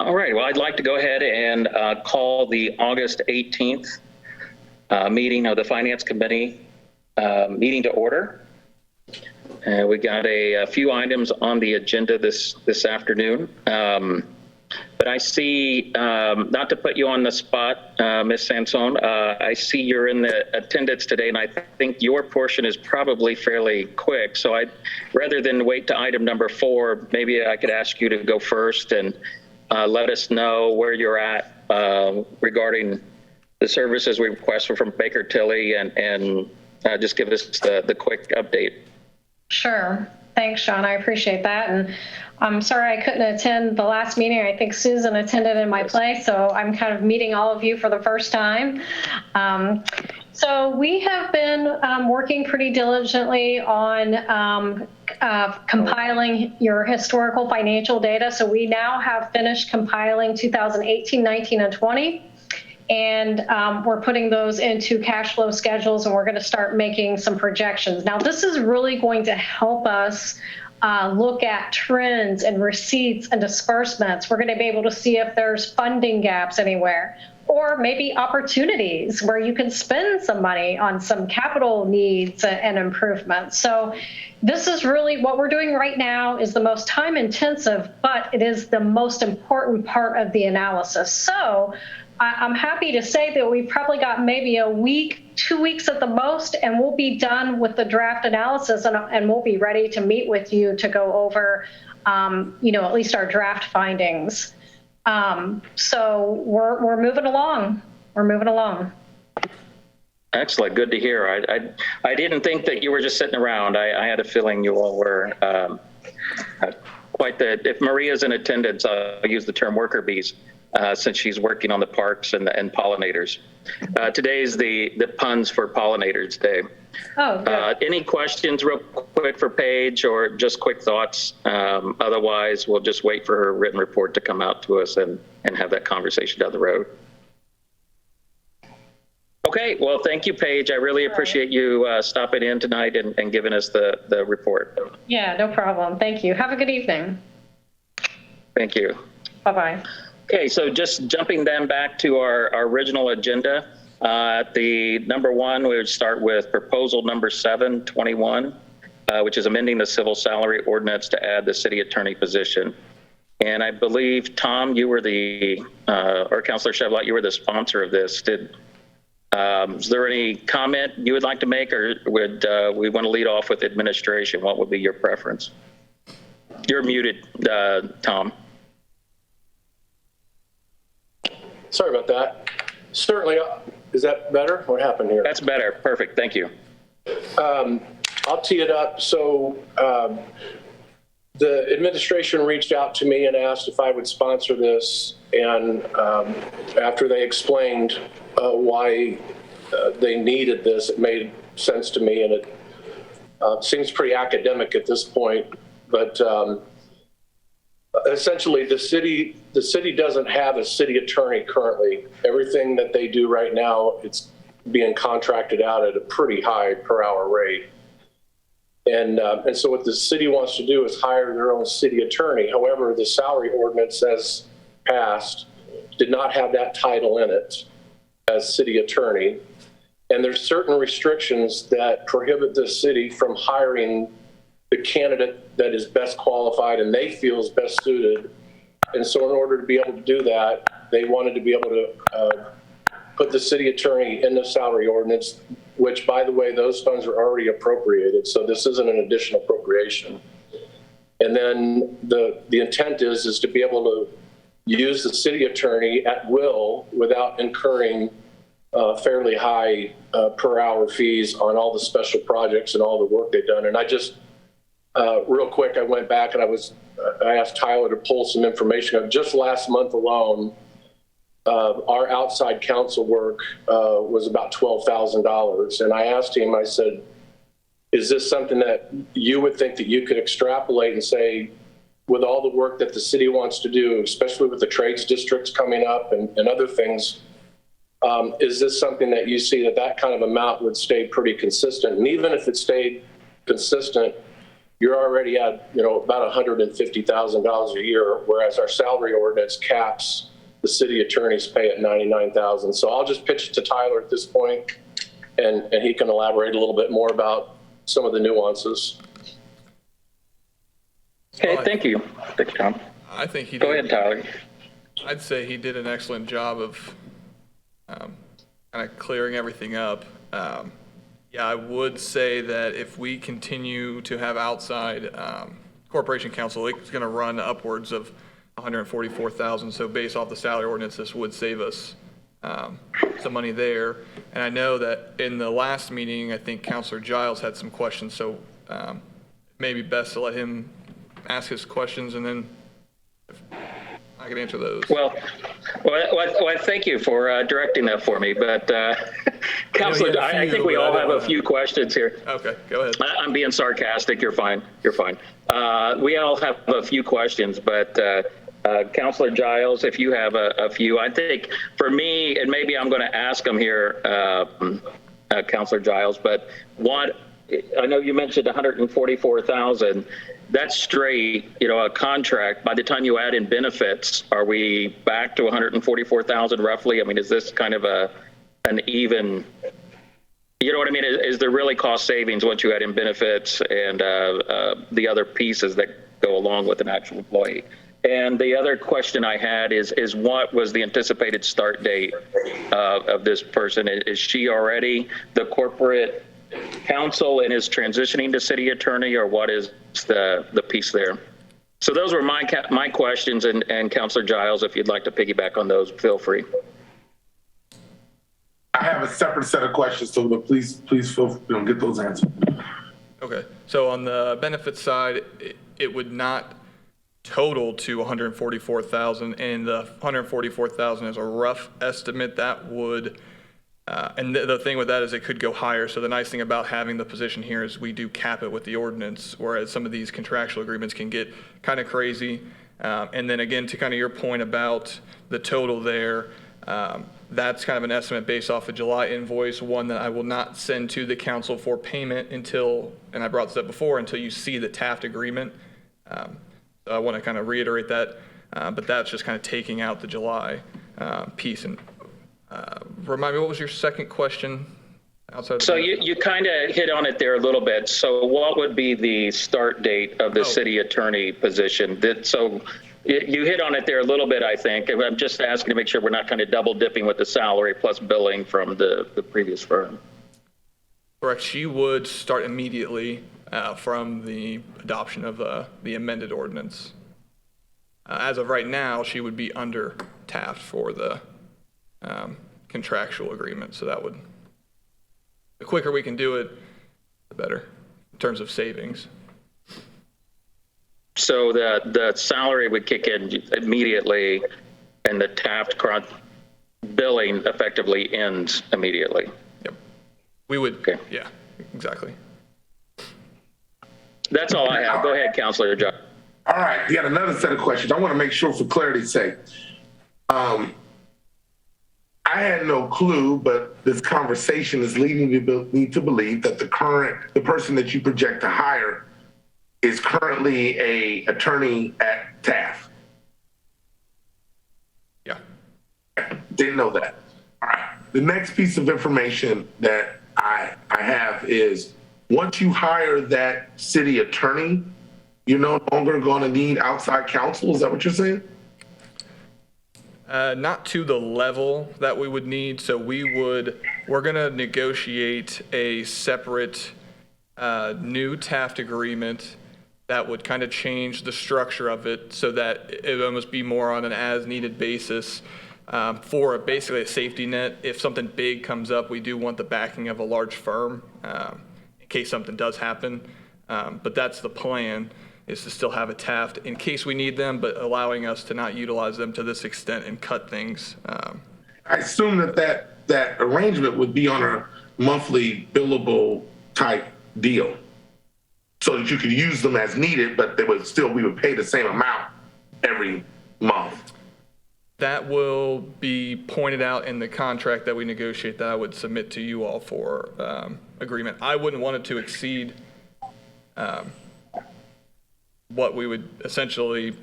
All right, well, I'd like to go ahead and call the August 18th meeting of the Finance Committee meeting to order. We got a few items on the agenda this afternoon. But I see, not to put you on the spot, Ms. Sansone, I see you're in the attendance today, and I think your portion is probably fairly quick. So rather than wait to item number 4, maybe I could ask you to go first and let us know where you're at regarding the services we requested from Baker Tilly, and just give us the quick update. Sure. Thanks, Sean. I appreciate that. And I'm sorry I couldn't attend the last meeting. I think Susan attended in my place, so I'm kind of meeting all of you for the first time. So we have been working pretty diligently on compiling your historical financial data. So we now have finished compiling 2018, 19, and 20. And we're putting those into cash flow schedules, and we're going to start making some projections. Now, this is really going to help us look at trends and receipts and disbursements. We're going to be able to see if there's funding gaps anywhere, or maybe opportunities where you can spend some money on some capital needs and improvements. So this is really what we're doing right now is the most time intensive, but it is the most important part of the analysis. So I'm happy to say that we've probably got maybe a week, 2 weeks at the most, and we'll be done with the draft analysis, and we'll be ready to meet with you to go over, at least our draft findings. So we're moving along. We're moving along. Excellent. Good to hear. I didn't think that you were just sitting around. I had a feeling you all were quite the. If Maria's in attendance, I'll use the term worker bees. Since she's working on the parks and pollinators. Today's the puns for pollinators day. Oh, good. Any questions real quick for Paige, or just quick thoughts? Otherwise, we'll just wait for her written report to come out to us and have that conversation down the road. Okay, well, thank you, Paige. I really appreciate you stopping in tonight and giving us the report. Yeah, no problem. Thank you. Have a good evening. Thank you. Bye-bye. Okay, so just jumping then back to our original agenda, the number 1, we would start with proposal number 721, which is amending the civil salary ordinance to add the city attorney position. And I believe, Tom, you were or Councilor Chevlot, you were the sponsor of this. Is there any comment you would like to make, or would we want to lead off with administration? What would be your preference? You're muted, Tom. Sorry about that. Certainly, is that better? What happened here? That's better. Perfect. Thank you. I'll tee it up. So the administration reached out to me and asked if I would sponsor this. And after they explained why they needed this, it made sense to me. And it seems pretty academic at this point. But essentially, the city doesn't have a city attorney currently. Everything that they do right now, it's being contracted out at a pretty high per hour rate. And so what the city wants to do is hire their own city attorney. However, the salary ordinance as passed did not have that title in it as city attorney. And there's certain restrictions that prohibit the city from hiring the candidate that is best qualified and they feel is best suited. And so in order to be able to do that, they wanted to be able to put the city attorney in the salary ordinance, which, by the way, those funds are already appropriated. So this isn't an additional appropriation. And then the intent is to be able to use the city attorney at will without incurring fairly high per hour fees on all the special projects and all the work they've done. And I just, real quick, I went back and I asked Tyler to pull some information. Just last month alone, our outside counsel work was about $12,000. And I asked him, I said, is this something that you would think that you could extrapolate and say, with all the work that the city wants to do, especially with the trades districts coming up and other things, is this something that you see that kind of amount would stay pretty consistent? And even if it stayed consistent, you're already at, about $150,000 a year, whereas our salary ordinance caps the city attorney's pay at $99,000. So I'll just pitch it to Tyler at this point, and he can elaborate a little bit more about some of the nuances. Okay, thank you. Thank you, Tom. I think he Go ahead, Tyler. I'd say he did an excellent job of kind of clearing everything up. Yeah, I would say that if we continue to have outside corporation counsel, it's going to run upwards of 144,000. So based off the salary ordinance, this would save us some money there. And I know that in the last meeting, I think Counselor Giles had some questions. So it may be best to let him ask his questions, and then I can answer those. Well, thank you for directing that for me. But Counselor, I think we all have a few questions here. Okay, go ahead. I'm being sarcastic. You're fine. You're fine. We all have a few questions, but Counselor Giles, if you have a few, I think for me, and maybe I'm going to ask them here, Counselor Giles, but I know you mentioned 144,000. That's straight, a contract. By the time you add in benefits, are we back to 144,000 roughly? I mean, is this kind of an even, you know what I mean? Is there really cost savings once you add in benefits and the other pieces that go along with an actual employee? And the other question I had is what was the anticipated start date of this person? Is she already the corporate counsel and is transitioning to city attorney, or what is the piece there? So those were my questions, and Counselor Giles, if you'd like to piggyback on those, feel free. I have a separate set of questions, so please feel get those answered. Okay, so on the benefits side, it would not total to 144,000, and the 144,000 is a rough estimate. That would and the thing with that is it could go higher. So the nice thing about having the position here is we do cap it with the ordinance, whereas some of these contractual agreements can get kind of crazy. And then again, to kind of your point about the total there, that's kind of an estimate based off a July invoice, one that I will not send to the council for payment until, and I brought this up before, until you see the Taft agreement. So I want to kind of reiterate that, but that's just kind of taking out the July piece. And remind me, what was your second question? So you kind of hit on it there a little bit. So what would be the start date of the city attorney position? So you hit on it there a little bit, I think. I'm just asking to make sure we're not kind of double dipping with the salary plus billing from the previous firm. Correct. She would start immediately from the adoption of the amended ordinance. As of right now, she would be under Taft for the contractual agreement. So that would, the quicker we can do it, the better in terms of savings. So the salary would kick in immediately, and the Taft billing effectively ends immediately. Yep. We would. Okay. Yeah, exactly. That's all I have. Go ahead, Counselor John. All right, you got another set of questions. I want to make sure for clarity's sake. I had no clue, but this conversation is leading me to believe that the person that you project to hire is currently a attorney at Taft. Yeah. Didn't know that. All right. The next piece of information that I have is once you hire that city attorney, you're no longer going to need outside counsel. Is that what you're saying? Not to the level that we would need. So we're going to negotiate a separate new Taft agreement that would kind of change the structure of it so that it would almost be more on an as-needed basis for basically a safety net. If something big comes up, we do want the backing of a large firm in case something does happen. But that's the plan, is to still have a Taft in case we need them, but allowing us to not utilize them to this extent and cut things. I assume that arrangement would be on a monthly billable type deal so that you could use them as needed, but we would pay the same amount every month. That will be pointed out in the contract that we negotiate that I would submit to you all for agreement. I wouldn't want it to exceed what we would essentially,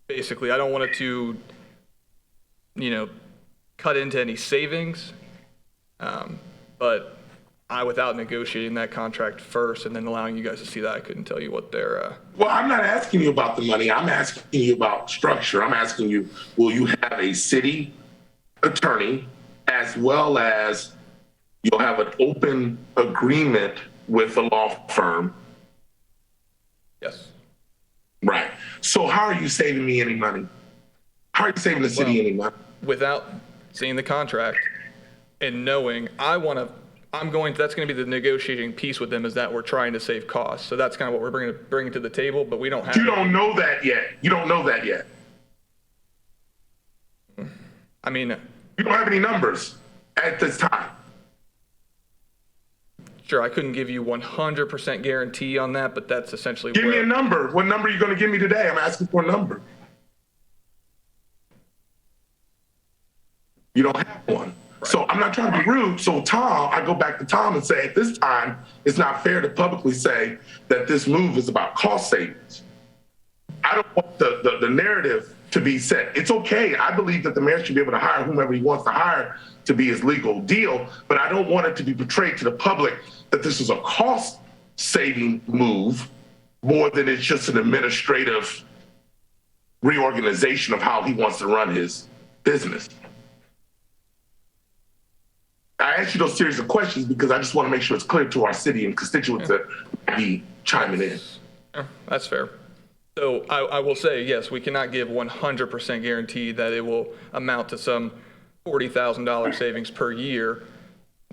basically, I don't want it to, cut into any savings, but without negotiating that contract first and then allowing you guys to see that, I couldn't tell you what their. Well, I'm not asking you about the money. I'm asking you about structure. I'm asking you, will you have a city attorney as well as you'll have an open agreement with a law firm? Yes. Right. So how are you saving me any money? How are you saving the city any money? Without seeing the contract and knowing that's going to be the negotiating piece with them, is that we're trying to save costs. So that's kind of what we're bringing to the table, but we don't have. You don't know that yet. You don't know that yet. I mean, you don't have any numbers at this time. Sure, I couldn't give you 100% guarantee on that, but that's essentially Give me a number. What number are you going to give me today? I'm asking for a number. You don't have one. Right. So I'm not trying to be rude. So Tom, I go back to Tom and say, at this time, it's not fair to publicly say that this move is about cost savings. I don't want the narrative to be set. It's okay. I believe that the mayor should be able to hire whomever he wants to hire to be his legal deal, but I don't want it to be portrayed to the public that this is a cost-saving move more than it's just an administrative reorganization of how he wants to run his business. I ask you those series of questions because I just want to make sure it's clear to our city and constituents that be chiming in. Yeah, that's fair. So I will say, yes, we cannot give 100% guarantee that it will amount to some $40,000 savings per year.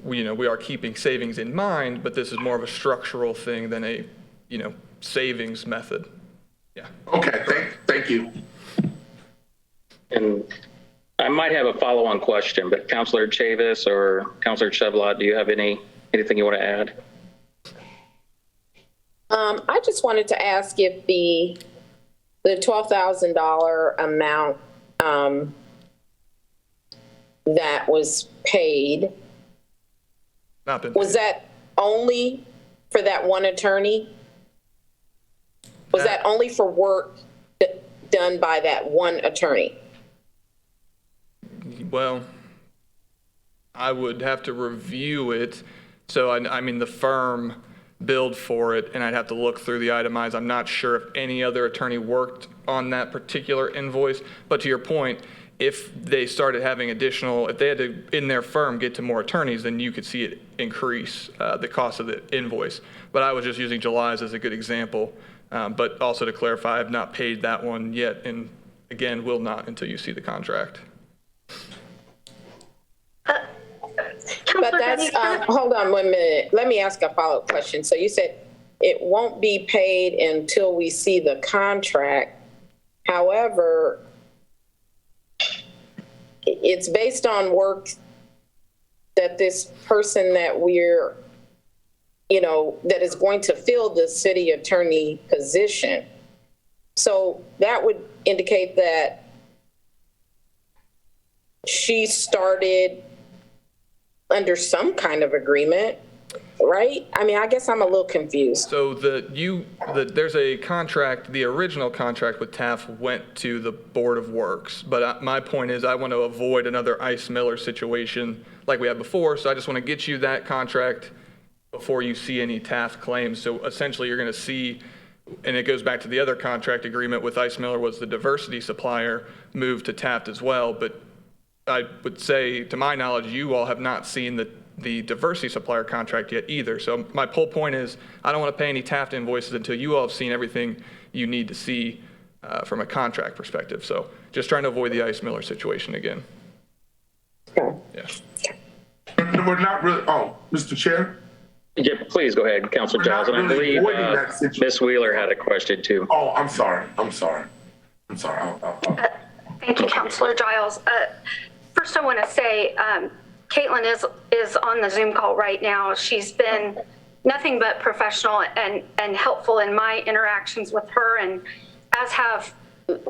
We are keeping savings in mind, but this is more of a structural thing than a, savings method. Yeah. Okay, thank you. And I might have a follow-on question, but Councilor Chavis or Councilor Chevlot, do you have anything you want to add? I just wanted to ask if the $12,000 amount that was paid, was that only for that one attorney? Was that only for work done by that one attorney? Well, I would have to review it. So, I mean, the firm billed for it, and I'd have to look through the itemized. I'm not sure if any other attorney worked on that particular invoice. But to your point, if they started having if they had to, in their firm, get to more attorneys, then you could see it increase the cost of the invoice. But I was just using July's as a good example. But also to clarify, I have not paid that one yet, and again, will not until you see the contract. But that's, hold on 1 minute. Let me ask a follow-up question. So you said it won't be paid until we see the contract. However, it's based on work that this person that we're, that is going to fill the city attorney position. So that would indicate that she started under some kind of agreement, right? I mean, I guess I'm a little confused. So there's a contract, the original contract with TAF went to the Board of Works, but my point is I want to avoid another Ice Miller situation like we had before, so I just want to get you that contract before you see any TAF claims. So essentially you're going to see, and it goes back to the other contract agreement with Ice Miller, was the diversity supplier moved to TAF as well, but I would say, to my knowledge, you all have not seen the diversity supplier contract yet either. So my whole point is I don't want to pay any TAF invoices until you all have seen everything you need to see from a contract perspective. So just trying to avoid the Ice Miller situation again. Okay. Yeah. We're not really, Mr. Chair? Yeah, please go ahead, Councilor Giles. And I believe Ms. Wheeler had a question too. Oh, I'm sorry. I'll Thank you, Councilor Giles. First, I want to say Caitlin is on the Zoom call right now. She's been nothing but professional and helpful in my interactions with her, and as have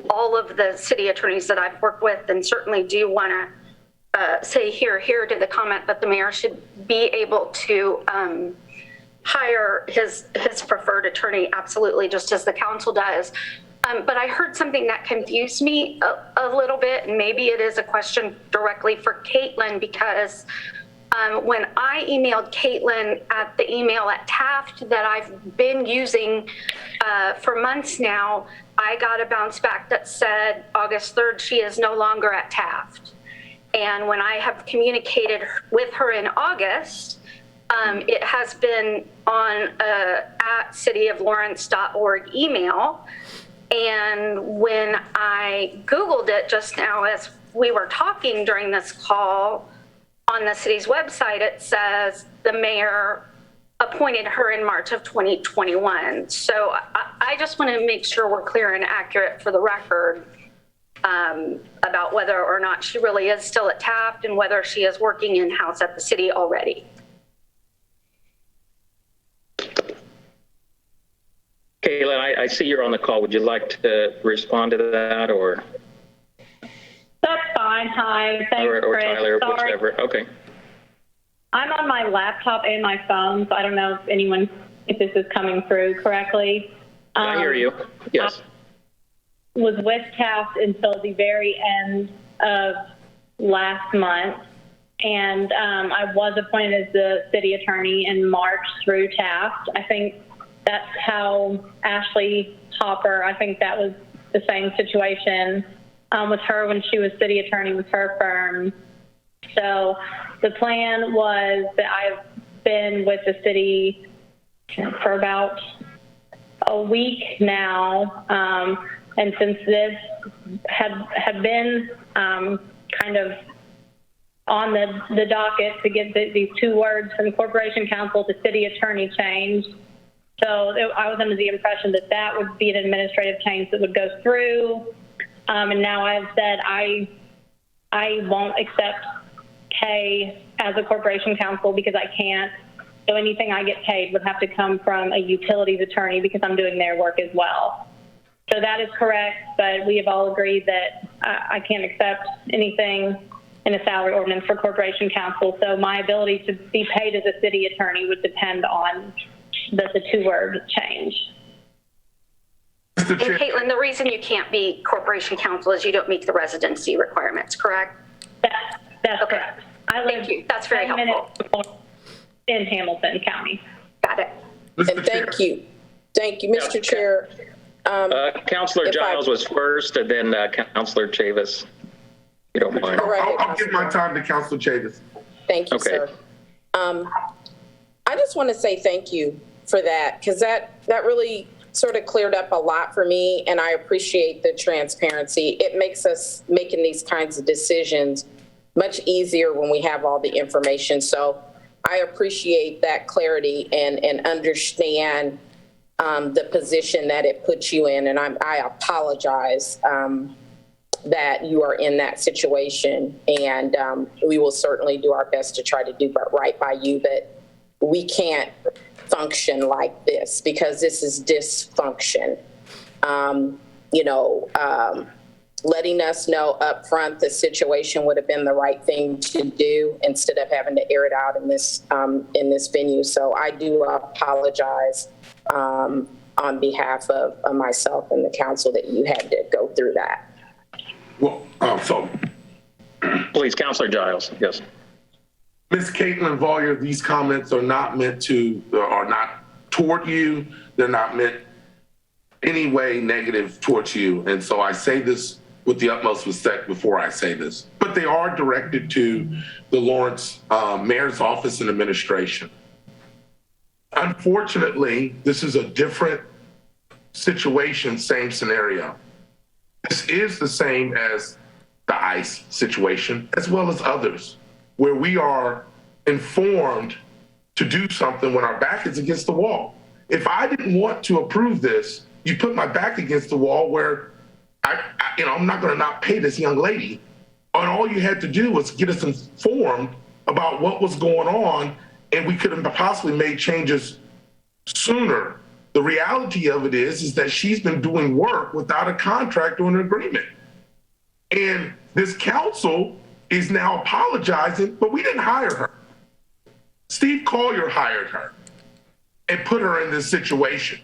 all of the city attorneys that I've worked with, and certainly do want to say here to the comment that the mayor should be able to hire his preferred attorney, absolutely, just as the council does. But I heard something that confused me a little bit, and maybe it is a question directly for Caitlin, because when I emailed Caitlin at the email at Taft that I've been using for months now, I got a bounce back that said August 3rd, she is no longer at Taft. And when I have communicated with her in August, it has been on at cityoflawrence.org email. And when I Googled it just now as we were talking during this call on the city's website, it says the mayor appointed her in March of 2021. So I just want to make sure we're clear and accurate for the record about whether or not she really is still at Taft and whether she is working in-house at the city already. Caitlin, I see you're on the call. Would you like to respond to that, or That's fine. Hi. Thanks, or Chris. Tyler, Sorry. whichever? Okay. I'm on my laptop and my phone, so I don't know if this is coming through correctly. I hear you. Yes. I was with Taft until the very end of last month, and I was appointed as the city attorney in March through Taft. I think that's how Ashley Hopper, I think that was the same situation with her when she was city attorney with her firm. So the plan was that I've been with the city for about a week now. And since this had been kind of on the docket to get these two words from corporation counsel to city attorney changed. So I was under the impression that that would be an administrative change that would go through. And now I've said I won't accept pay as a corporation counsel because I can't. So anything I get paid would have to come from a utilities attorney because I'm doing their work as well. So that is correct, but we have all agreed that I can't accept anything in a salary ordinance for corporation counsel. So my ability to be paid as a city attorney would depend on the two-word change. And Caitlin, the reason you can't be corporation counsel is you don't meet the residency requirements, correct? That's okay. Correct. I live Thank you. That's very 10 helpful. minutes in Hamilton County. Got it. And thank you. Thank you, Mr. Chair. Councilor Giles was first, and then Councilor Chavis. You don't mind. I'll give my time to Councilor Chavis. Thank you, Okay. sir. I just want to say thank you for that, because that really sort of cleared up a lot for me, and I appreciate the transparency. It makes us making these kinds of decisions much easier when we have all the information. So I appreciate that clarity and understand the position that it puts you in, and I apologize that you are in that situation, and we will certainly do our best to try to do right by you, but we can't function like this because this is dysfunction. Letting us know up front the situation would have been the right thing to do instead of having to air it out in this venue. So I do apologize on behalf of myself and the council that you had to go through that. Well, Please, Councilor Giles. Yes. Ms. Caitlin Vollier, these comments are not toward you. They're not meant any way negative towards you. And so I say this with the utmost respect before I say this, but they are directed to the Lawrence Mayor's Office and Administration. Unfortunately, this is a different situation, same scenario. This is the same as the ICE situation, as well as others, where we are informed to do something when our back is against the wall. If I didn't want to approve this, you put my back against the wall where I'm not going to not pay this young lady. And all you had to do was get us informed about what was going on, and we could have possibly made changes sooner. The reality of it is that she's been doing work without a contract or an agreement. And this council is now apologizing, but we didn't hire her. Steve Collier hired her. and put her in this situation.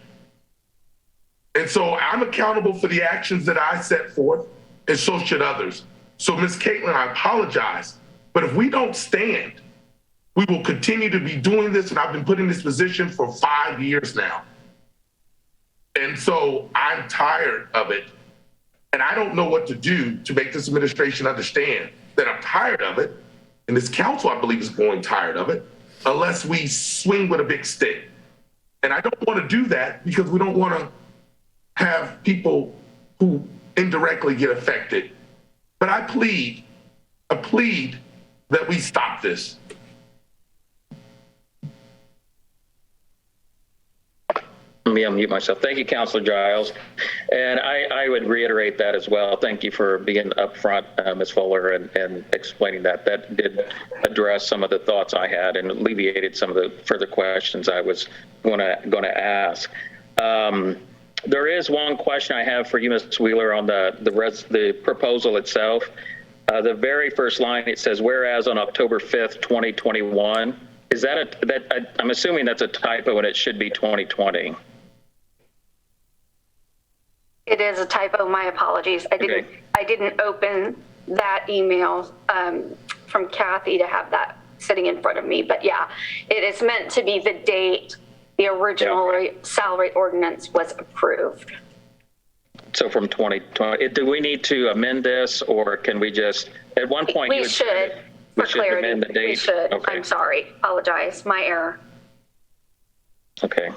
And so I'm accountable for the actions that I set forth, and so should others. So Ms. Caitlin, I apologize, but if we don't stand, we will continue to be doing this, and I've been put in this position for 5 years now. And so I'm tired of it, and I don't know what to do to make this administration understand that I'm tired of it, and this council, I believe, is going tired of it, unless we swing with a big stick. And I don't want to do that because we don't want to have people who indirectly get affected. But I plead that we stop this. Let me unmute myself. Thank you, Councilor Giles. And I would reiterate that as well. Thank you for being upfront, Ms. Fuller, and explaining that. That did address some of the thoughts I had and alleviated some of the further questions I was going to ask. There is one question I have for you, Ms. Wheeler, on the proposal itself. The very first line, it says, whereas on October 5th, 2021. Is that I'm assuming that's a typo and it should be 2020. It is a typo. My apologies. I didn't open that email from Kathy to have that sitting in front of me. But yeah, it is meant to be the date the original salary ordinance was approved. So from 2020, do we need to amend this, or can we just, at one point we should, for clarity, amend the date? We should. Okay. I'm sorry. Apologize. My error. Okay.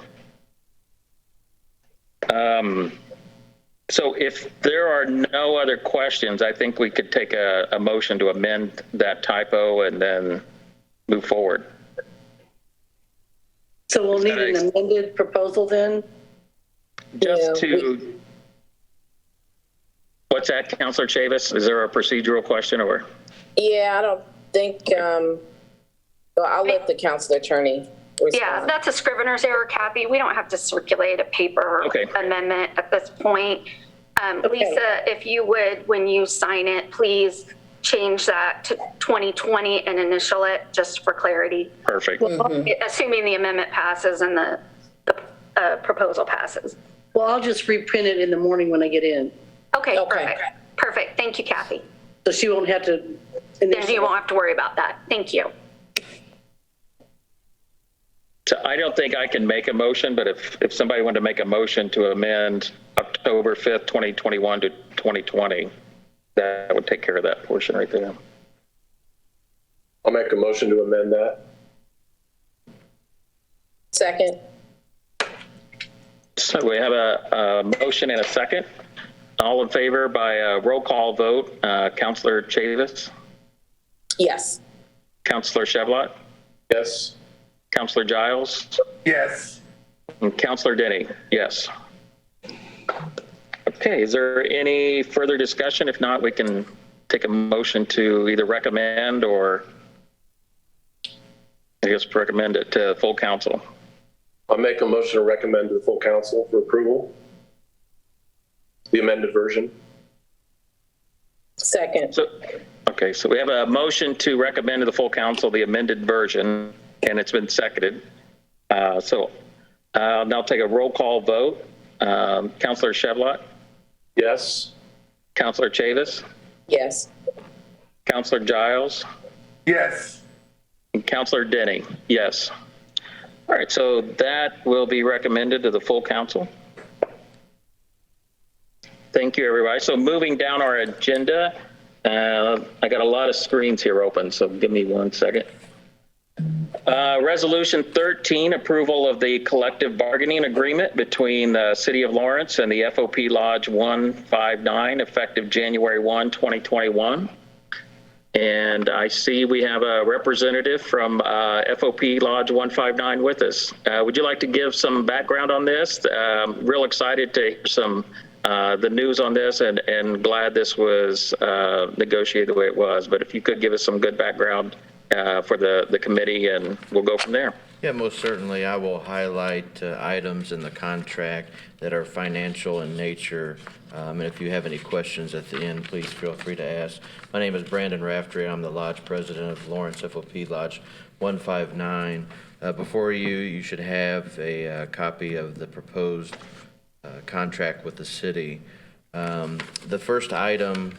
So if there are no other questions, I think we could take a motion to amend that typo and then move forward. So we'll need an amended proposal then? What's that, Councilor Chavis? Is there a procedural question or? Yeah, I don't think, well, I'll let the council attorney respond. Yeah, that's a scrivener's error, Kathy. We don't have to circulate a paper amendment at this point. Lisa, if you would, when you sign it, please change that to 2020 and initial it just for clarity. Perfect. Assuming the amendment passes and the proposal passes. Well, I'll just reprint it in the morning when I get in. Okay. Perfect. Perfect. Thank you, Kathy. So she won't have to. Then you won't have to worry about that. Thank you. So I don't think I can make a motion, but if somebody wanted to make a motion to amend October 5th, 2021 to 2020, that would take care of that portion right there. I'll make a motion to amend that. Second. So we have a motion and a second. All in favor by a roll call vote. Councilor Chavis? Yes. Councilor Chevlot? Yes. Councilor Giles? Yes. And Councilor Denny? Yes. Okay, is there any further discussion? If not, we can take a motion to either recommend or I guess recommend it to full council. I'll make a motion to recommend to the full council for approval. The amended version. Second. So we have a motion to recommend to the full council the amended version, and it's been seconded. So I'll now take a roll call vote. Councilor Chevlot? Yes. Councilor Chavis? Yes. Councilor Giles? Yes. And Councilor Denny? Yes. All right, so that will be recommended to the full council. Thank you, everybody. So moving down our agenda, I got a lot of screens here open, so give me 1 second. Resolution 13, approval of the collective bargaining agreement between the City of Lawrence and the FOP Lodge 159, effective January 1, 2021. And I see we have a representative from FOP Lodge 159 with us. Would you like to give some background on this? Real excited to hear some the news on this, and glad this was negotiated the way it was. But if you could give us some good background for the committee, and we'll go from there. Yeah, most certainly. I will highlight items in the contract that are financial in nature. And if you have any questions at the end, please feel free to ask. My name is Brandon Raftery. I'm the Lodge President of Lawrence FOP Lodge 159. Before you, you should have a copy of the proposed contract with the city. The first item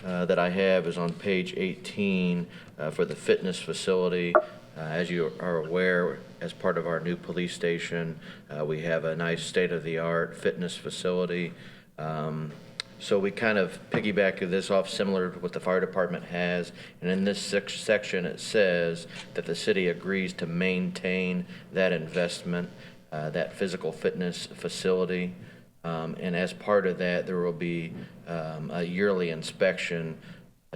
that I have is on page 18 for the fitness facility. As you are aware, as part of our new police station, we have a nice state-of-the-art fitness facility. So we kind of piggyback this off similar to what the fire department has. And in this section, it says that the city agrees to maintain that investment, that physical fitness facility. And as part of that, there will be a yearly inspection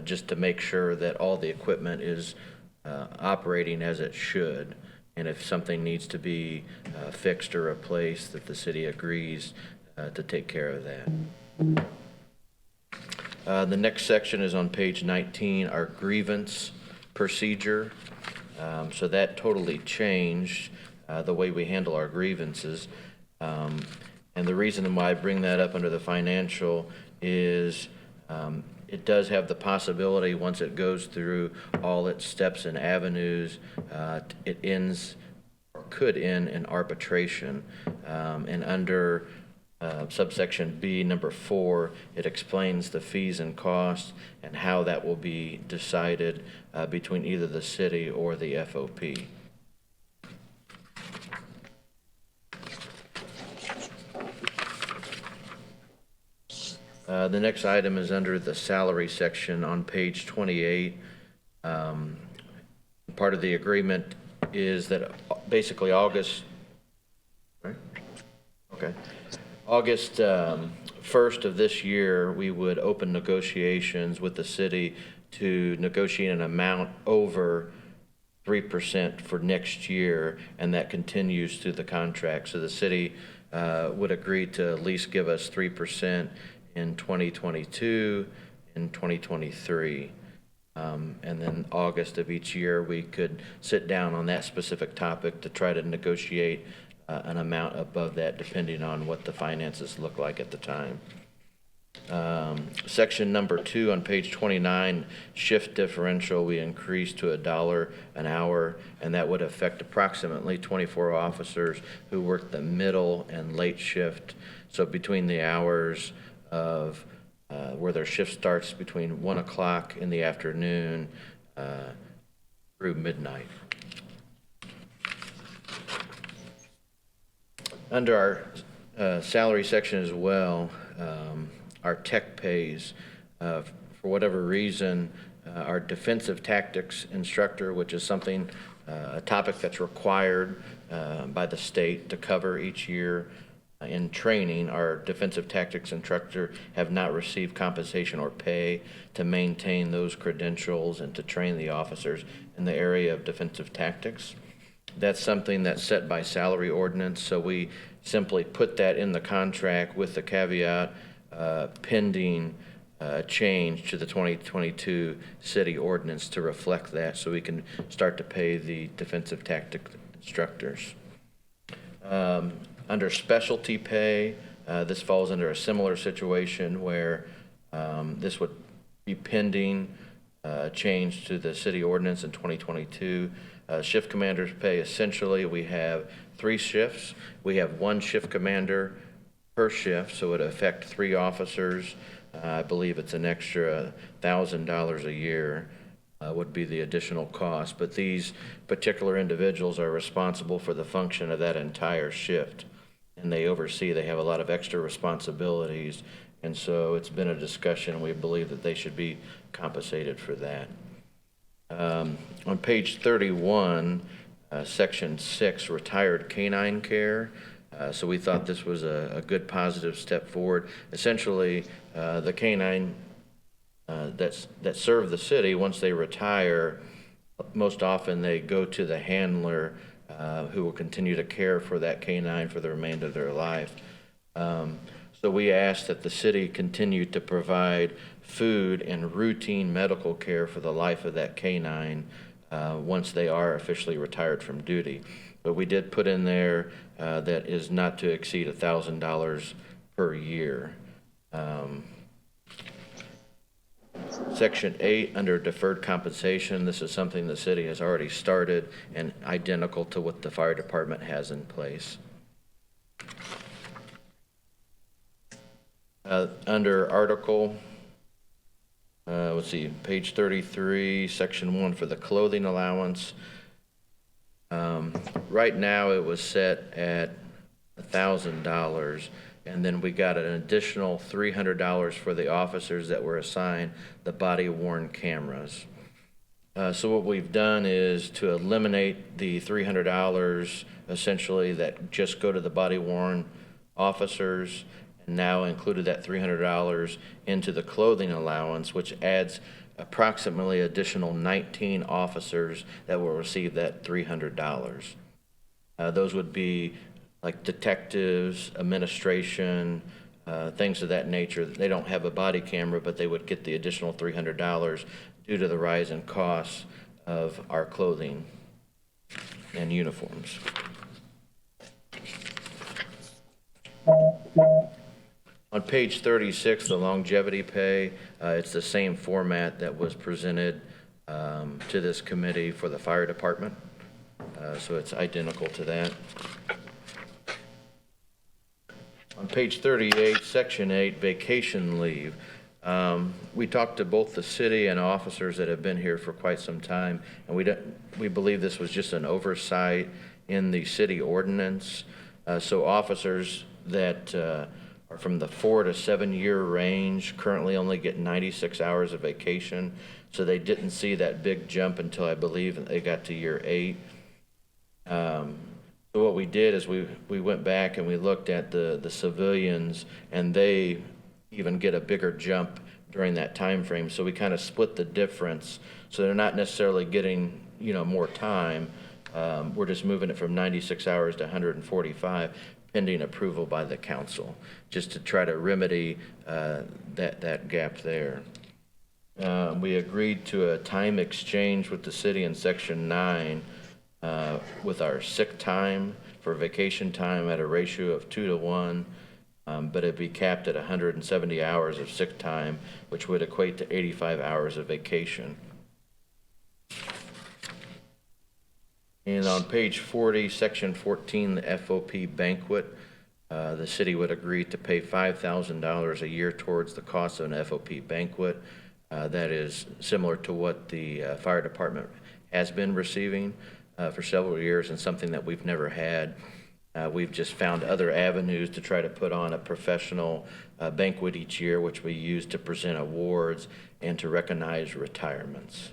just to make sure that all the equipment is operating as it should. And if something needs to be fixed or replaced, that the city agrees to take care of that. The next section is on page 19, our grievance procedure. So that totally changed the way we handle our grievances. And the reason why I bring that up under the financial is it does have the possibility, once it goes through all its steps and avenues, it ends, or could end in arbitration. And under subsection B, number 4, it explains the fees and costs and how that will be decided between either the city or the FOP. The next item is under the salary section on page 28. Part of the agreement is that basically August 1st of this year, we would open negotiations with the city to negotiate an amount over 3% for next year, and that continues through the contract. So the city would agree to at least give us 3% in 2022 and 2023. And then August of each year, we could sit down on that specific topic to try to negotiate an amount above that, depending on what the finances look like at the time. Section number 2 on page 29, shift differential, we increased to $1 an hour, and that would affect approximately 24 officers who work the middle and late shift. So between the hours of where their shift starts between 1 o'clock in the afternoon through midnight. Under our salary section as well, our tech pays, for whatever reason, our defensive tactics instructor, which is something, a topic that's required by the state to cover each year in training, our defensive tactics instructor have not received compensation or pay to maintain those credentials and to train the officers in the area of defensive tactics. That's something that's set by salary ordinance, so we simply put that in the contract with the caveat pending change to the 2022 city ordinance to reflect that, so we can start to pay the defensive tactics instructors. Under specialty pay, this falls under a similar situation where this would be pending change to the city ordinance in 2022. Shift commanders pay, essentially, we have 3 shifts. We have 1 shift commander per shift, so it would affect 3 officers. I believe it's an extra $1,000 a year would be the additional cost. But these particular individuals are responsible for the function of that entire shift. And they oversee, they have a lot of extra responsibilities. And so it's been a discussion. We believe that they should be compensated for that. On page 31, section 6, retired canine care. So we thought this was a good positive step forward. Essentially, the canine that serve the city, once they retire, most often they go to the handler who will continue to care for that canine for the remainder of their life. So we asked that the city continue to provide food and routine medical care for the life of that canine once they are officially retired from duty. But we did put in there that is not to exceed $1,000 per year. Section 8, under deferred compensation, this is something the city has already started and identical to what the fire department has in place. Under article, let's see, page 33, section 1 for the clothing allowance. Right now it was set at $1,000, and then we got an additional $300 for the officers that were assigned the body-worn cameras. So what we've done is to eliminate the $300 essentially that just go to the body-worn officers, and now included that $300 into the clothing allowance, which adds approximately additional 19 officers that will receive that $300. Those would be like detectives, administration, things of that nature. They don't have a body camera, but they would get the additional $300 due to the rise in costs of our clothing and uniforms. On page 36, the longevity pay, it's the same format that was presented to this committee for the fire department. So it's identical to that. On page 38, section 8, vacation leave. We talked to both the city and officers that have been here for quite some time, and we believe this was just an oversight in the city ordinance. So officers that are from the 4 to 7 year range currently only get 96 hours of vacation. So they didn't see that big jump until I believe they got to year 8. So what we did is we went back and we looked at the civilians, and they even get a bigger jump during that time frame. So we kind of split the difference. So they're not necessarily getting, more time. We're just moving it from 96 hours to 145 pending approval by the council, just to try to remedy that gap there. We agreed to a time exchange with the city in section 9 with our sick time for vacation time at a ratio of 2 to 1, but it'd be capped at 170 hours of sick time, which would equate to 85 hours of vacation. And on page 40, section 14, the Fop Banquet, the city would agree to pay $5,000 a year towards the cost of an Fop Banquet. That is similar to what the fire department has been receiving for several years, and something that we've never had. We've just found other avenues to try to put on a professional banquet each year, which we use to present awards and to recognize retirements.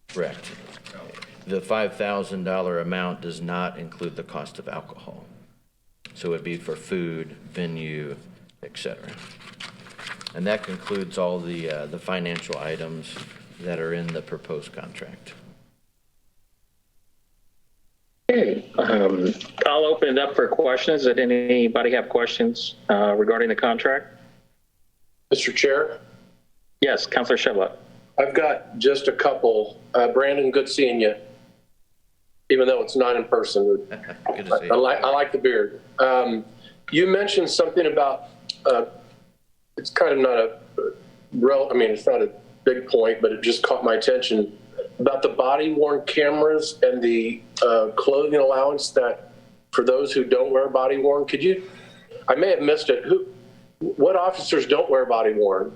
Correct. The $5,000 amount does not include the cost of alcohol. So it would be for food, venue, etc. And that concludes all the financial items that are in the proposed contract. Okay, I'll open it up for questions. Did anybody have questions regarding the contract? Mr. Chair, Yes, Councilor Shevlett. I've got just a couple. Brandon, good seeing you, even though it's not in person. Good to see you. I like the beard. You mentioned something about, it's kind of not it's not a big point, but it just caught my attention, about the body-worn cameras and the clothing allowance that for those who don't wear body-worn. I may have missed it. What officers don't wear body-worn?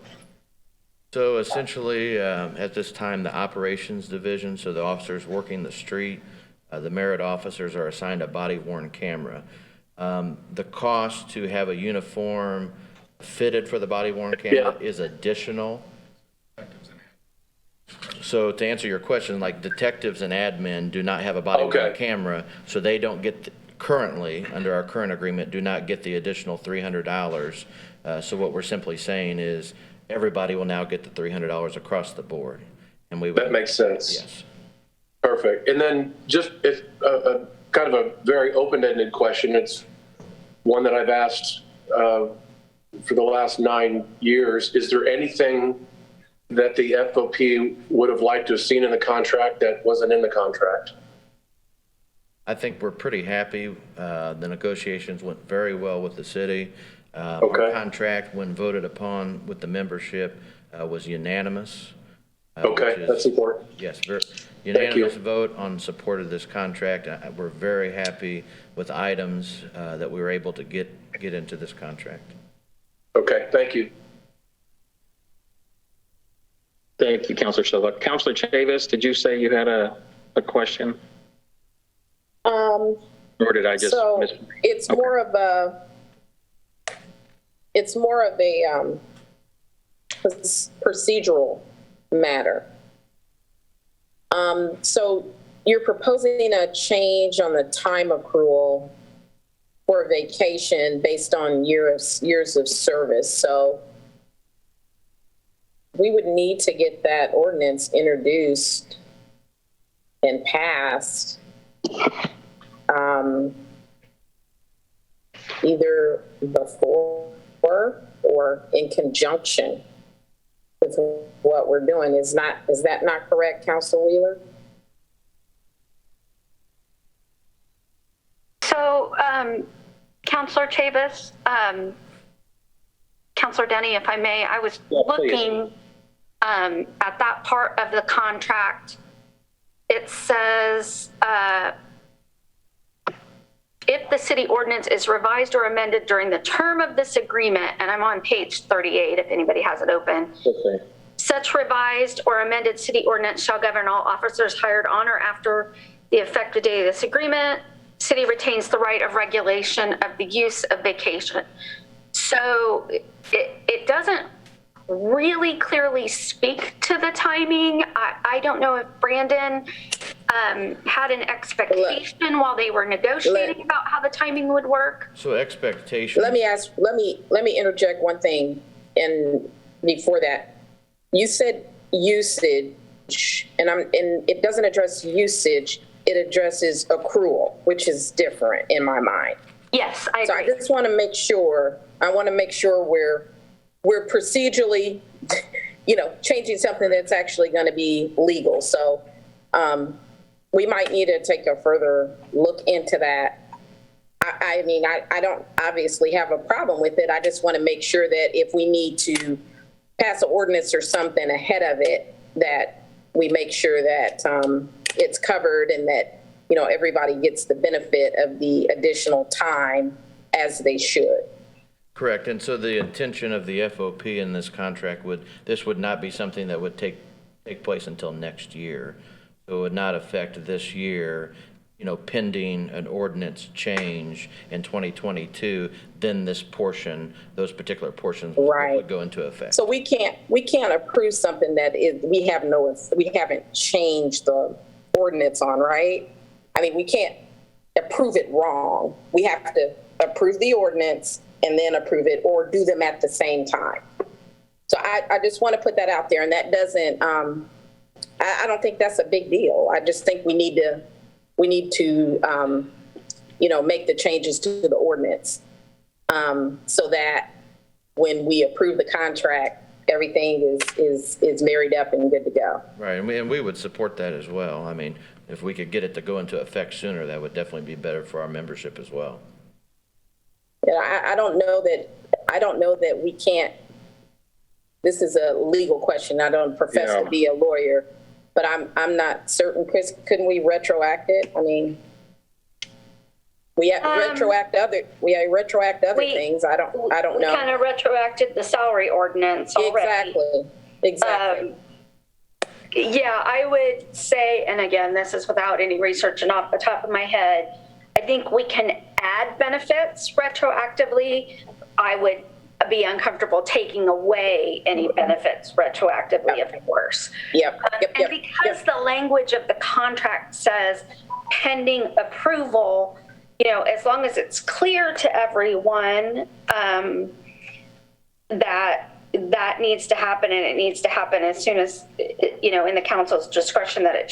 So essentially, at this time, the operations division, so the officers working the street, the merit officers are assigned a body-worn camera. The cost to have a uniform fitted for the body-worn camera is additional. So to answer your question, like detectives and admin do not have a body-worn camera, so they don't get, currently, under our current agreement, do not get the additional $300. So what we're simply saying is everybody will now get the $300 across the board. And That makes sense. Yes. Perfect. And then just kind of a very open-ended question. It's one that I've asked for the last 9 years. Is there anything that the FOP would have liked to have seen in the contract that wasn't in the contract? I think we're pretty happy. The negotiations went very well with the city. Okay. Our contract, when voted upon with the membership, was unanimous. Okay, which is- that's important. Yes, you. unanimous vote on support of this contract. We're very happy with items that we were able to get into this contract. Okay, thank you. Thank you, Councilor Silva. Councilor Chavis, did you say you had a question? Or did I just So miss? it's Okay. more of a procedural matter. So you're proposing a change on the time accrual for vacation based on years of service. So we would need to get that ordinance introduced and passed either before or in conjunction with what we're doing. Is that not correct, Councilor Wheeler? So, Councilor Chavis, Councilor Denny, if I may, I was looking at that part of the contract. It says, if the city ordinance is revised or amended during the term of this agreement, and I'm on page 38 if anybody has it open, Okay. such revised or amended city ordinance shall govern all officers hired on or after the effective date of this agreement. City retains the right of regulation of the use of vacation. So it doesn't really clearly speak to the timing. I don't know if Brandon had an expectation while they were negotiating about how the timing would work. So expectations. Let me interject one thing. And before that, you said usage, and it doesn't address usage. It addresses accrual, which is different in my mind. Yes, I agree. So I just want to make sure. We're procedurally, changing something that's actually going to be legal. So we might need to take a further look into that. I mean, I don't obviously have a problem with it. I just want to make sure that if we need to pass an ordinance or something ahead of it, that we make sure that it's covered and that, everybody gets the benefit of the additional time as they should. Correct. And so the intention of the FOP in this contract this would not be something that would take place until next year. So it would not affect this year, pending an ordinance change in 2022, then those particular portions would go into effect. So we can't approve something that we haven't changed the ordinance on, right? I mean, we can't approve it wrong. We have to approve the ordinance and then approve it, or do them at the same time. So I just want to put that out there, and that doesn't, I don't think that's a big deal. I just think we need to make the changes to the ordinance so that when we approve the contract, everything is married up and good to go. Right, and we would support that as well. I mean, if we could get it to go into effect sooner, that would definitely be better for our membership as well. Yeah, I don't know that we can't. This is a legal question. I don't profess to be a lawyer, but I'm not certain. Chris, couldn't we retroact it? I mean, we retroact other things. I don't know. We kind of retroacted the salary ordinance already. Exactly. Yeah, I would say, and again, this is without any research and off the top of my head, I think we can add benefits retroactively. I would be uncomfortable taking away any benefits retroactively, of course. And because the language of the contract says pending approval, as long as it's clear to everyone that needs to happen, and it needs to happen as soon as, in the council's discretion that it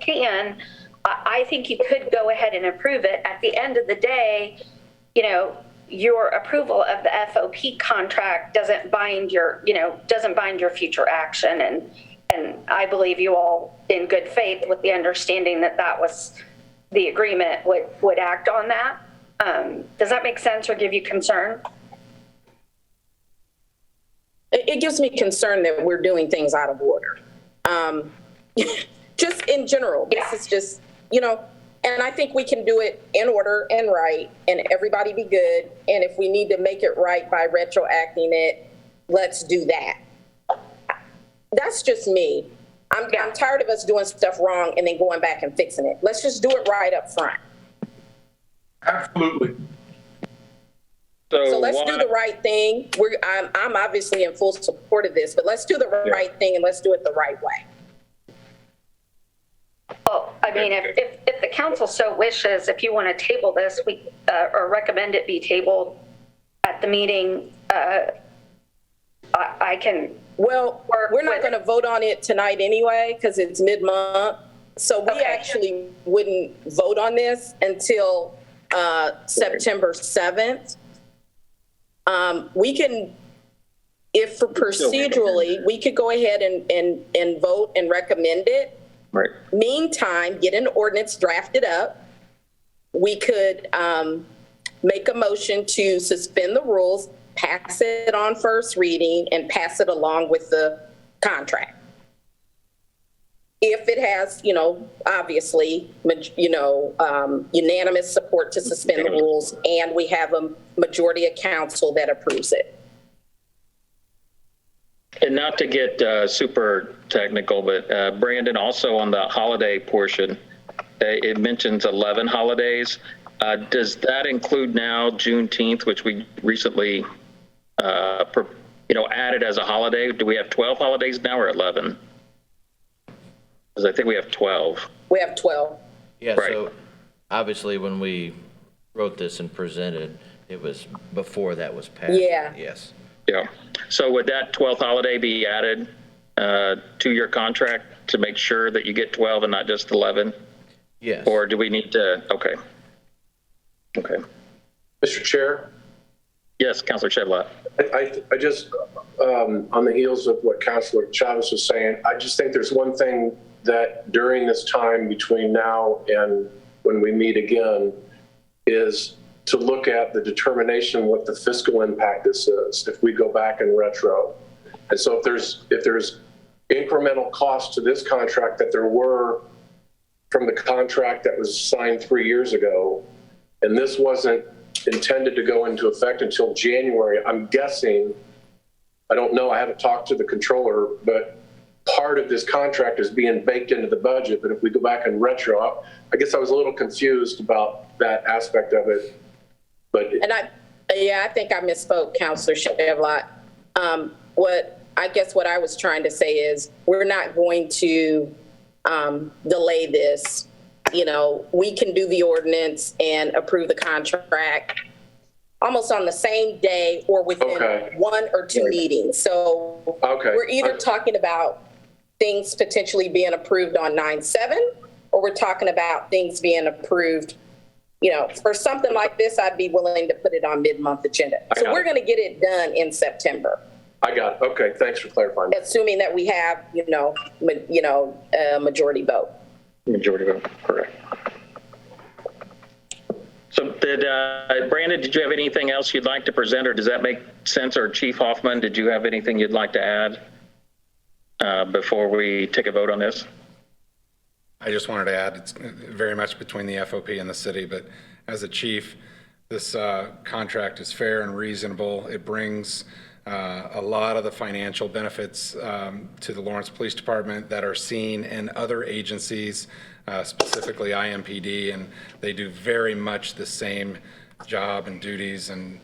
can, I think you could go ahead and approve it. At the end of the day, your approval of the FOP contract doesn't bind your, doesn't bind your future action. And I believe you all, in good faith, with the understanding that that was the agreement, would act on that. Does that make sense or give you concern? It gives me concern that we're doing things out of order. Just in general, this is just, and I think we can do it in order and right, and everybody be good. And if we need to make it right by retroacting it, let's do that. That's just me. I'm tired of us doing stuff wrong and then going back and fixing it. Let's just do it right up front. Absolutely. So let's do the right thing. I'm obviously in full support of this, but let's do the right thing and let's do it the right way. Well, I mean, if the council so wishes, if you want to table this, or recommend it be tabled at the meeting, I can. Well, we're not going to vote on it tonight anyway because it's mid-month. So we actually wouldn't vote on this until September 7th. We can, if procedurally, we could go ahead and vote and recommend it. Right. Meantime, get an ordinance drafted up. We could make a motion to suspend the rules, pass it on first reading, and pass it along with the contract. If it has, obviously, unanimous support to suspend the rules, and we have a majority of council that approves it. And not to get super technical, but Brandon, also on the holiday portion, it mentions 11 holidays. Does that include now Juneteenth, which we recently, added as a holiday? Do we have 12 holidays now or 11? Because I think we have 12. We have 12. Yeah, Right. so obviously when we wrote this and presented, it was before that was passed. Yeah. Yes. Yeah. So would that 12th holiday be added to your contract to make sure that you get 12 and not just 11? Yes. Or do we need to? Okay. Mr. Chair? Yes, Councilor Shedlott. I just, on the heels of what Councilor Chavez was saying, I just think there's one thing that during this time between now and when we meet again is to look at the determination what the fiscal impact this is if we go back in retro. And so if there's incremental cost to this contract that there were from the contract that was signed 3 years ago, and this wasn't intended to go into effect until January, I'm guessing, I don't know, I haven't talked to the controller, but part of this contract is being baked into the budget. But if we go back in retro, I guess I was a little confused about that aspect of it. But I think I misspoke, Councilor Shedlott. What I was trying to say is we're not going to delay this. We can do the ordinance and approve the contract almost on the same day or within 1 or 2 meetings. So we're either talking about things potentially being approved on 9/7, or we're talking about things being approved. For something like this, I'd be willing to put it on mid-month agenda. So we're going to get it done in September. I got it. Okay, thanks for clarifying. Assuming that we have, a majority vote. Majority vote, correct. So Brandon, did you have anything else you'd like to present, or does that make sense? Or Chief Hoffman, did you have anything you'd like to add before we take a vote on this? I just wanted to add, it's very much between the FOP and the city, but as a chief, this contract is fair and reasonable. It brings a lot of the financial benefits to the Lawrence Police Department that are seen in other agencies, specifically IMPD, and they do very much the same job and duties and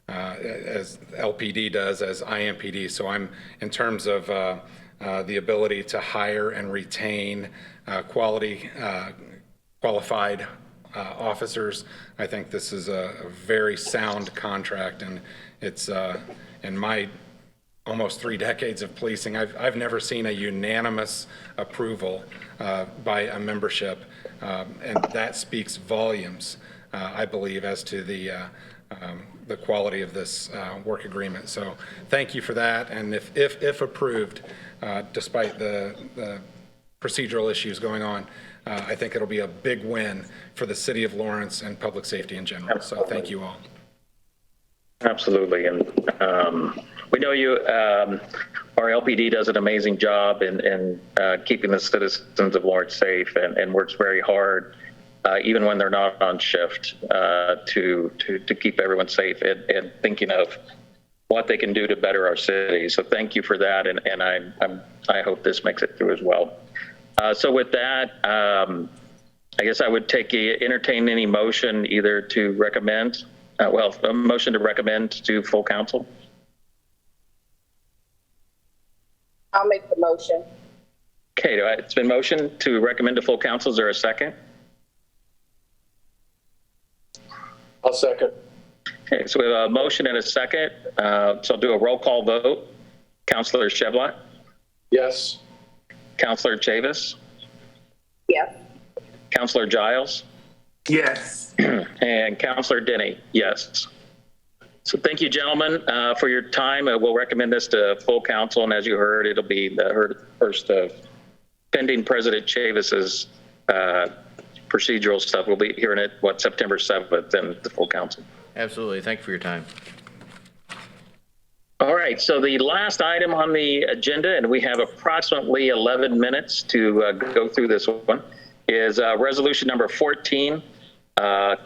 as LPD does as IMPD. So I'm, in terms of the ability to hire and retain qualified officers, I think this is a very sound contract, and it's in my almost 3 decades of policing, I've never seen a unanimous approval by a membership, and that speaks volumes, I believe, as to the the quality of this work agreement. So thank you for that. And if approved, despite the procedural issues going on, I think it'll be a big win for the city of Lawrence and public safety in general. So thank you all. Absolutely. And we know you, our LPD does an amazing job in keeping the citizens of Lawrence safe and works very hard, even when they're not on shift, to keep everyone safe and thinking of what they can do to better our city. So thank you for that. And I hope this makes it through as well. So with that, I guess I would entertain any motion either to recommend, a motion to recommend to full council. I'll make the motion. Okay, it's been motioned to recommend to full council. Is there a second? I'll second. Okay, so we have a motion and a second. So I'll do a roll call vote. Councilor Chevlot, Yes. Councilor Chavis, Yes. Councilor Giles, Yes. and Councilor Denny, yes. So thank you, gentlemen, for your time. We'll recommend this to full council, and as you heard, it'll be the first of pending President Chavis's procedural stuff. We'll be hearing it, September 7th in the full council. Absolutely. Thank you for your time. All right, so the last item on the agenda, and we have approximately 11 minutes to go through this one, is resolution number 14,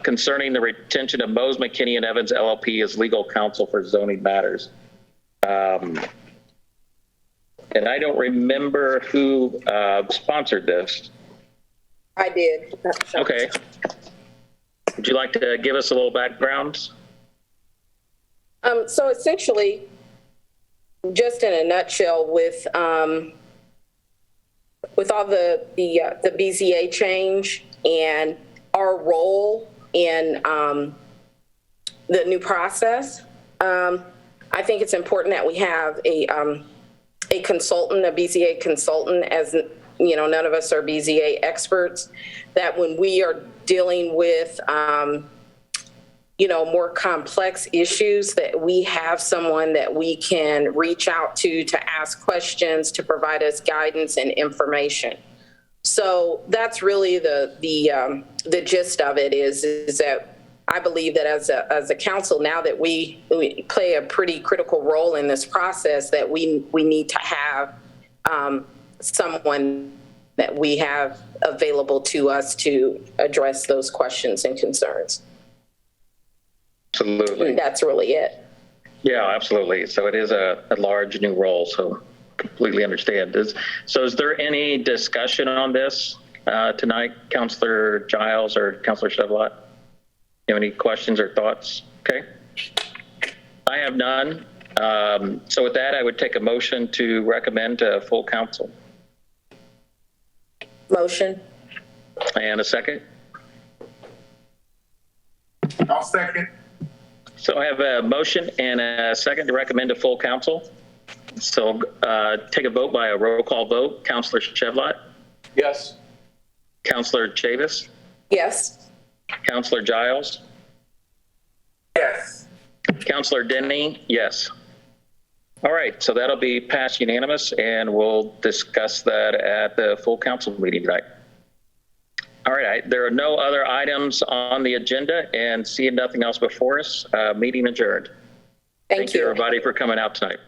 concerning the retention of Mose, McKinney, and Evans LLP as legal counsel for zoning matters. And I don't remember who sponsored this. I did. Okay. Would you like to give us a little background? So essentially, just in a nutshell, with all the BZA change and our role in the new process, I think it's important that we have a consultant, a BZA consultant, as you know, none of us are BZA experts, that when we are dealing with more complex issues, that we have someone that we can reach out to ask questions, to provide us guidance and information. So that's really the gist of it is that I believe that as a council, now that we play a pretty critical role in this process, that we need to have someone that we have available to us to address those questions and concerns. Absolutely. And that's really it. Yeah, absolutely. So it is a large new role, so completely understand. So is there any discussion on this tonight, Councilor Giles or Councilor Chevlot? You have any questions or thoughts? Okay. I have none. So with that, I would take a motion to recommend to full council. Motion. And a second? I'll second. So I have a motion and a second to recommend to full council. So take a vote by a roll call vote. Councilor Chevlot, Yes. Councilor Chavis, Yes. Councilor Giles, Yes. Councilor Denny, yes. All right, so that'll be passed unanimous, and we'll discuss that at the full council meeting tonight. All right, there are no other items on the agenda, and seeing nothing else before us, meeting adjourned. Thank you. Everybody, for coming out tonight.